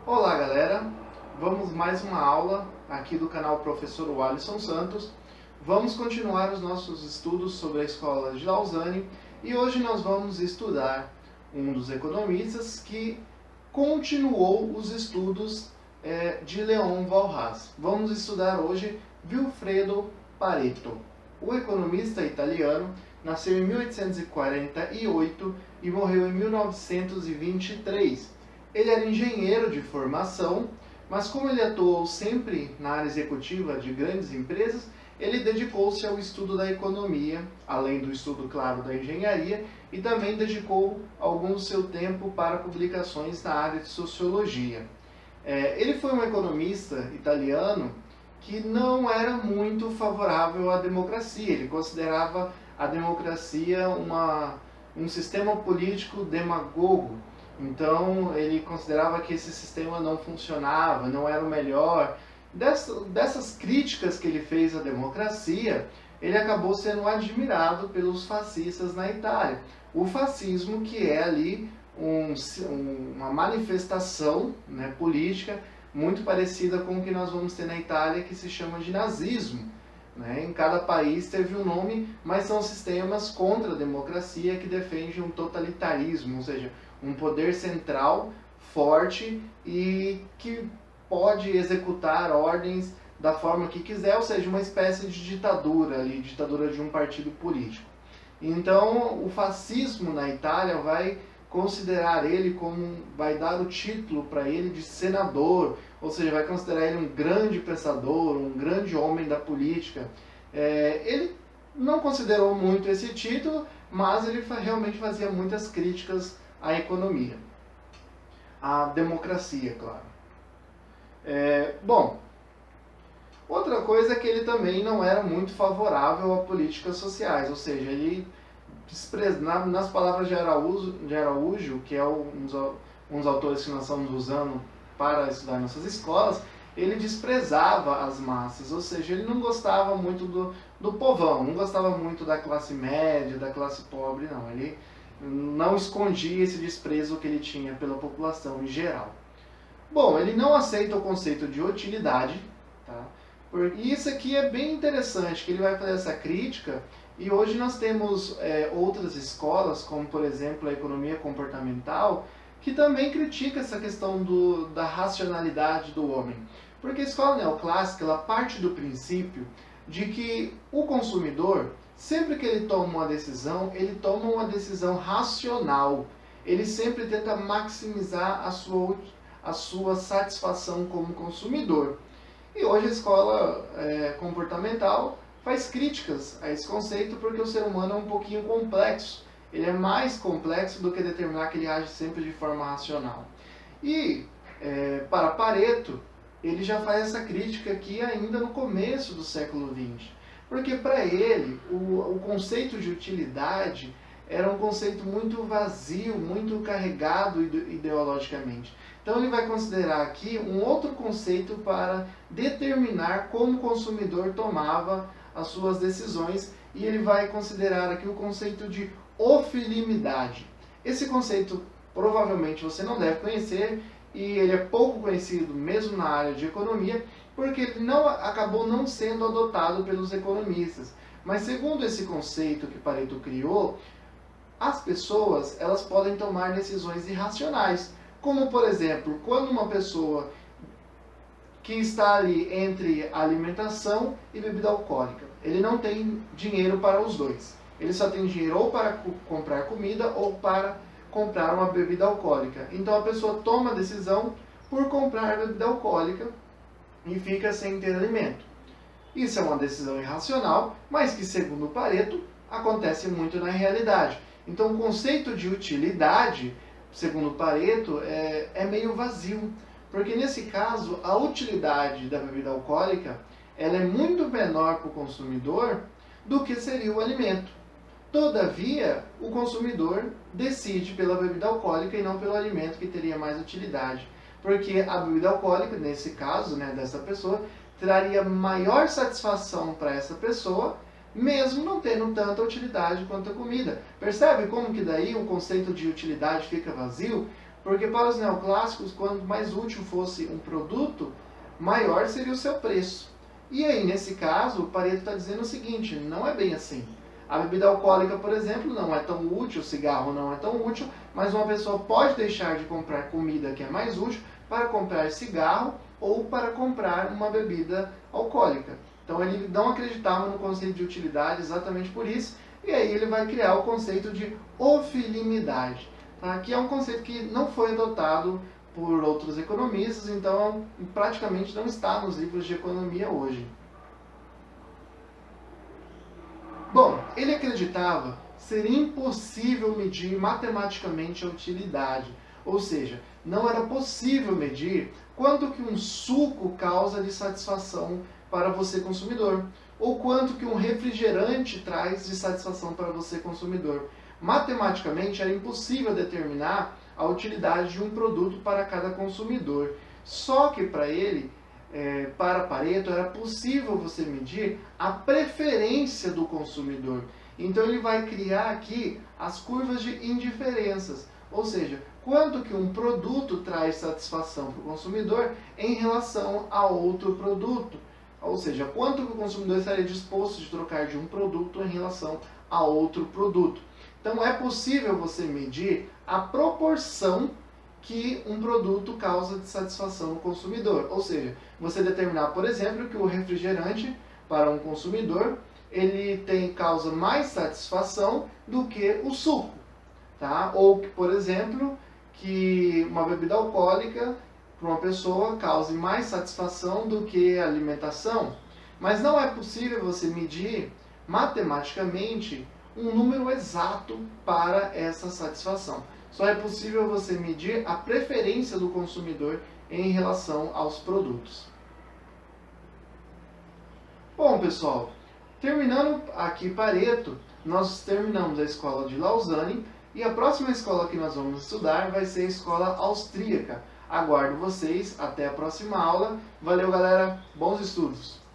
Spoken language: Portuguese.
Olá galera, vamos mais uma aula aqui do canal Professor Alisson Santos. Vamos continuar os nossos estudos sobre a escola de Lausanne e hoje nós vamos estudar um dos economistas que continuou os estudos de Leon Walras. Vamos estudar hoje Vilfredo Pareto. O economista italiano nasceu em 1848 e morreu em 1923. Ele era engenheiro de formação, mas como ele atuou sempre na área executiva de grandes empresas, ele dedicou-se ao estudo da economia, além do estudo, claro, da engenharia, e também dedicou algum do seu tempo para publicações na área de sociologia. Ele foi um economista italiano que não era muito favorável à democracia. Ele considerava a democracia um sistema político demagogo. Então ele considerava que esse sistema não funcionava, não era o melhor. Dessas críticas que ele fez à democracia, ele acabou sendo admirado pelos fascistas na Itália. O fascismo, que é ali uma manifestação, né, política muito parecida com o que nós vamos ter na Itália, que se chama de nazismo. Em cada país teve um nome, mas são sistemas contra a democracia que defendem um totalitarismo, ou seja, um poder central forte e que pode executar ordens da forma que quiser, ou seja, uma espécie de ditadura, ditadura de um partido político. Então, o fascismo na Itália vai considerar ele vai dar o título para ele de senador, ou seja, vai considerar ele um grande pensador, um grande homem da política. Ele não considerou muito esse título, mas ele realmente fazia muitas críticas à economia, à democracia, claro. Bom, outra coisa é que ele também não era muito favorável a políticas sociais, ou seja, ele nas palavras de Araújo, que é um dos autores que nós estamos usando para estudar nossas escolas, ele desprezava as massas, ou seja, ele não gostava muito do povão, não gostava muito da classe média, da classe pobre, não. Ele não escondia esse desprezo que ele tinha pela população em geral. Bom, ele não aceita o conceito de utilidade, tá? E isso aqui é bem interessante, que ele vai fazer essa crítica, e hoje nós temos outras escolas, como por exemplo a economia comportamental, que também critica essa questão da racionalidade do homem. Porque a escola neoclássica ela parte do princípio de que o consumidor, sempre que ele toma uma decisão, ele toma uma decisão racional. Ele sempre tenta maximizar a sua satisfação como consumidor. E hoje a escola comportamental faz críticas a esse conceito porque o ser humano é um pouquinho complexo. Ele é mais complexo do que determinar que ele age sempre de forma racional. E para Pareto, ele já faz essa crítica aqui ainda no começo do século XX. Porque para ele, o conceito de utilidade era um conceito muito vazio, muito carregado ideologicamente. Então ele vai considerar aqui um outro conceito para determinar como o consumidor tomava as suas decisões, e ele vai considerar aqui o conceito de ofilimidade. Esse conceito provavelmente você não deve conhecer, e ele é pouco conhecido mesmo na área de economia, porque ele acabou não sendo adotado pelos economistas. Mas segundo esse conceito que Pareto criou, as pessoas elas podem tomar decisões irracionais. Como, por exemplo, quando uma pessoa que está ali entre alimentação e bebida alcoólica, ele não tem dinheiro para os dois. Ele só tem dinheiro ou para comprar comida ou para comprar uma bebida alcoólica. Então a pessoa toma a decisão por comprar a bebida alcoólica e fica sem ter alimento. Isso é uma decisão irracional, mas que, segundo Pareto, acontece muito na realidade. Então o conceito de utilidade, segundo Pareto, é meio vazio, porque nesse caso a utilidade da bebida alcoólica ela é muito menor para o consumidor do que seria o alimento. Todavia, o consumidor decide pela bebida alcoólica e não pelo alimento que teria mais utilidade. Porque a bebida alcoólica, nesse caso, dessa pessoa, traria maior satisfação para essa pessoa, mesmo não tendo tanta utilidade quanto a comida. Percebe como que daí o conceito de utilidade fica vazio? Porque para os neoclássicos, quanto mais útil fosse um produto, maior seria o seu preço. E aí, nesse caso, o Pareto está dizendo o seguinte, não é bem assim. A bebida alcoólica, por exemplo, não é tão útil, o cigarro não é tão útil, mas uma pessoa pode deixar de comprar comida que é mais útil para comprar cigarro ou para comprar uma bebida alcoólica. Então ele não acreditava no conceito de utilidade exatamente por isso, e aí ele vai criar o conceito de ofilimidade, tá? Que é um conceito que não foi adotado por outros economistas, então praticamente não está nos livros de economia hoje. Bom, ele acreditava ser impossível medir matematicamente a utilidade, ou seja, não era possível medir quanto que um suco causa de satisfação para você consumidor, ou quanto que um refrigerante traz de satisfação para você consumidor. Matematicamente era impossível determinar a utilidade de um produto para cada consumidor. Só que para ele, para Pareto, era possível você medir a preferência do consumidor. Então ele vai criar aqui as curvas de indiferenças, ou seja, quanto que um produto traz satisfação para o consumidor em relação a outro produto. Ou seja, quanto que o consumidor estaria disposto de trocar de um produto em relação a outro produto. Então é possível você medir a proporção que um produto causa de satisfação no consumidor. Ou seja, você determinar, por exemplo, que o refrigerante para um consumidor ele causa mais satisfação do que o suco. Tá? Ou que, por exemplo, que uma bebida alcoólica para uma pessoa cause mais satisfação do que a alimentação. Mas não é possível você medir matematicamente um número exato para essa satisfação. Só é possível você medir a preferência do consumidor em relação aos produtos. Bom, pessoal, terminando aqui Pareto, nós terminamos a escola de Lausanne e a próxima escola que nós vamos estudar vai ser a escola austríaca. Aguardo vocês, até a próxima aula. Valeu, galera, bons estudos!